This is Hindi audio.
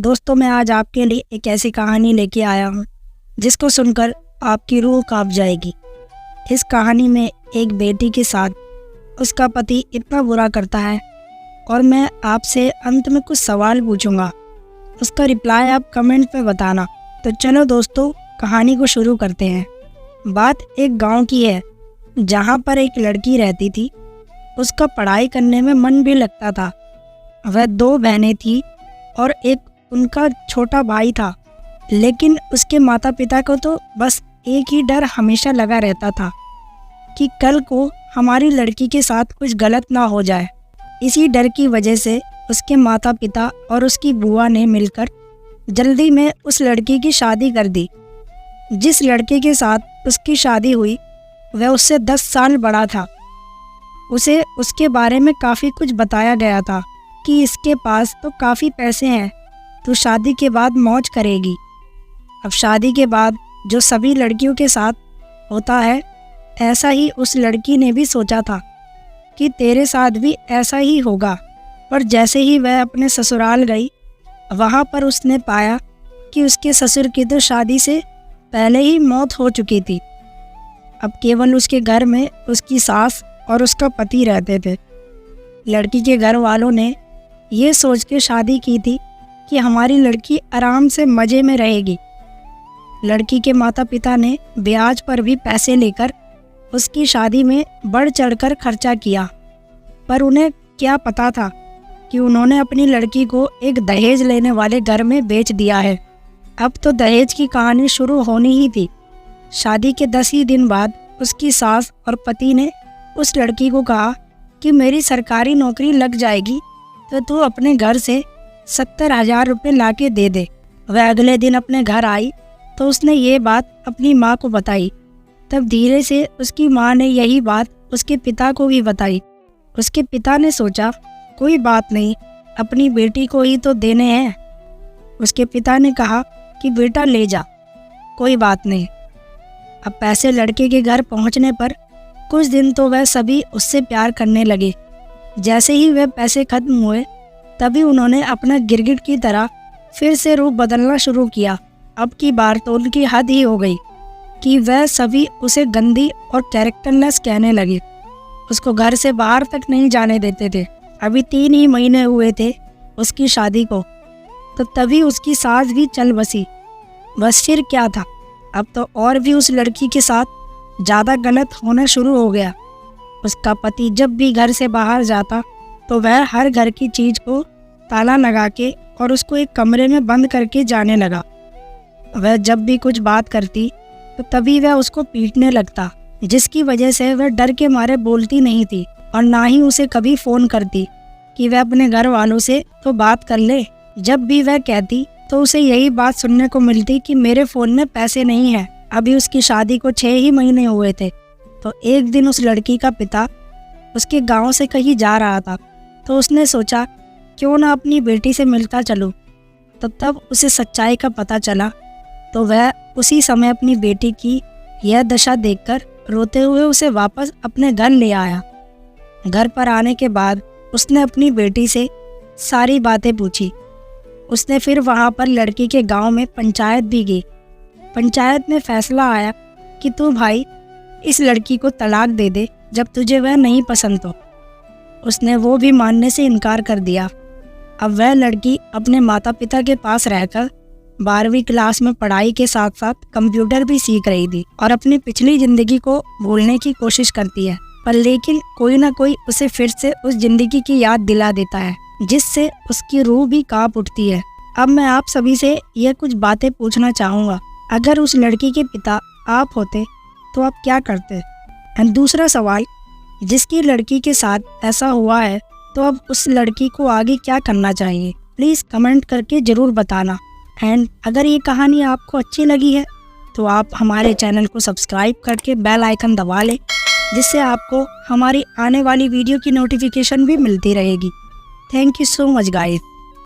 दोस्तों, मैं आज आपके लिए एक ऐसी कहानी लेके आया हूँ जिसको सुनकर आपकी रूह कांप जाएगी। इस कहानी में एक बेटी के साथ उसका पति इतना बुरा करता है और मैं आपसे अंत में कुछ सवाल पूछूंगा। उसका रिप्लाई आप कमेंट में बताना। तो चलो दोस्तों, कहानी को शुरू करते हैं। बात एक गांव की है जहाँ पर एक लड़की रहती थी। उसका पढ़ाई करने में मन भी लगता था। वह 2 बहनें थी और एक उनका छोटा भाई था, लेकिन उसके माता पिता को तो बस एक ही डर हमेशा लगा रहता था कि कल को हमारी लड़की के साथ कुछ गलत ना हो जाए। इसी डर की वजह से उसके माता पिता और उसकी बुआ ने मिलकर जल्दी में उस लड़की की शादी कर दी। जिस लड़के के साथ उसकी शादी हुई वह उससे 10 साल बड़ा था। उसे उसके बारे में काफ़ी कुछ बताया गया था कि इसके पास तो काफ़ी पैसे हैं, तो शादी के बाद मौज करेगी। अब शादी के बाद जो सभी लड़कियों के साथ होता है, ऐसा ही उस लड़की ने भी सोचा था कि तेरे साथ भी ऐसा ही होगा। पर जैसे ही वह अपने ससुराल गई, वहाँ पर उसने पाया कि उसके ससुर की तो शादी से पहले ही मौत हो चुकी थी। अब केवल उसके घर में उसकी सास और उसका पति रहते थे। लड़की के घर वालों ने ये सोच के शादी की थी कि हमारी लड़की आराम से मज़े में रहेगी। लड़की के माता पिता ने ब्याज पर भी पैसे लेकर उसकी शादी में बढ़ चढ़कर खर्चा किया, पर उन्हें क्या पता था कि उन्होंने अपनी लड़की को एक दहेज लेने वाले घर में बेच दिया है। अब तो दहेज की कहानी शुरू होनी ही थी। शादी के 10 ही दिन बाद उसकी सास और पति ने उस लड़की को कहा कि मेरी सरकारी नौकरी लग जाएगी तो तू अपने घर से 70,000 रुपये ला के दे दे। वह अगले दिन अपने घर आई तो उसने ये बात अपनी माँ को बताई। तब धीरे से उसकी माँ ने यही बात उसके पिता को भी बताई। उसके पिता ने सोचा कोई बात नहीं, अपनी बेटी को ही तो देने हैं। उसके पिता ने कहा कि बेटा ले जा, कोई बात नहीं। अब पैसे लड़के के घर पहुंचने पर कुछ दिन तो वह सभी उससे प्यार करने लगे। जैसे ही वह पैसे खत्म हुए, तभी उन्होंने अपना गिरगिट की तरह फिर से रूप बदलना शुरू किया। अब की बार तो उनकी हद ही हो गई कि वह सभी उसे गंदी और कैरेक्टरलेस कहने लगे। उसको घर से बाहर तक नहीं जाने देते थे। अभी 3 ही महीने हुए थे उसकी शादी को, तो तभी उसकी सास भी चल बसी। बस फिर क्या था, अब तो और भी उस लड़की के साथ ज़्यादा गलत होना शुरू हो गया। उसका पति जब भी घर से बाहर जाता तो वह हर घर की चीज़ को ताला लगा के और उसको एक कमरे में बंद करके जाने लगा। वह जब भी कुछ बात करती तो तभी वह उसको पीटने लगता, जिसकी वजह से वह डर के मारे बोलती नहीं थी और ना ही उसे कभी फ़ोन करती कि वह अपने घर वालों से तो बात कर ले। जब भी वह कहती तो उसे यही बात सुनने को मिलती कि मेरे फ़ोन में पैसे नहीं हैं। अभी उसकी शादी को 6 ही महीने हुए थे। तो एक दिन उस लड़की का पिता उसके गांव से कहीं जा रहा था, तो उसने सोचा क्यों ना अपनी बेटी से मिलता चलूं। तो तब उसे सच्चाई का पता चला, तो वह उसी समय अपनी बेटी की यह दशा देखकर रोते हुए उसे वापस अपने घर ले आया। घर पर आने के बाद उसने अपनी बेटी से सारी बातें पूछी। उसने फिर वहाँ पर लड़की के गांव में पंचायत भी की। पंचायत में फैसला आया कि तू भाई इस लड़की को तलाक दे दे जब तुझे वह नहीं पसंद तो। उसने वो भी मानने से इनकार कर दिया। अब वह लड़की अपने माता पिता के पास रहकर 12वीं क्लास में पढ़ाई के साथ साथ कंप्यूटर भी सीख रही थी और अपनी पिछली ज़िंदगी को भूलने की कोशिश करती है, पर लेकिन कोई ना कोई उसे फिर से उस ज़िंदगी की याद दिला देता है, जिससे उसकी रूह भी कांप उठती है। अब मैं आप सभी से यह कुछ बातें पूछना चाहूँगा। अगर उस लड़की के पिता आप होते तो आप क्या करते? एंड दूसरा सवाल, जिसकी लड़की के साथ ऐसा हुआ है तो अब उस लड़की को आगे क्या करना चाहिए? प्लीज़ कमेंट करके ज़रूर बताना। एंड अगर ये कहानी आपको अच्छी लगी है तो आप हमारे चैनल को सब्सक्राइब करके बेल आइकन दबा लें, जिससे आपको हमारी आने वाली वीडियो की नोटिफिकेशन भी मिलती रहेगी। Thank you so much guys.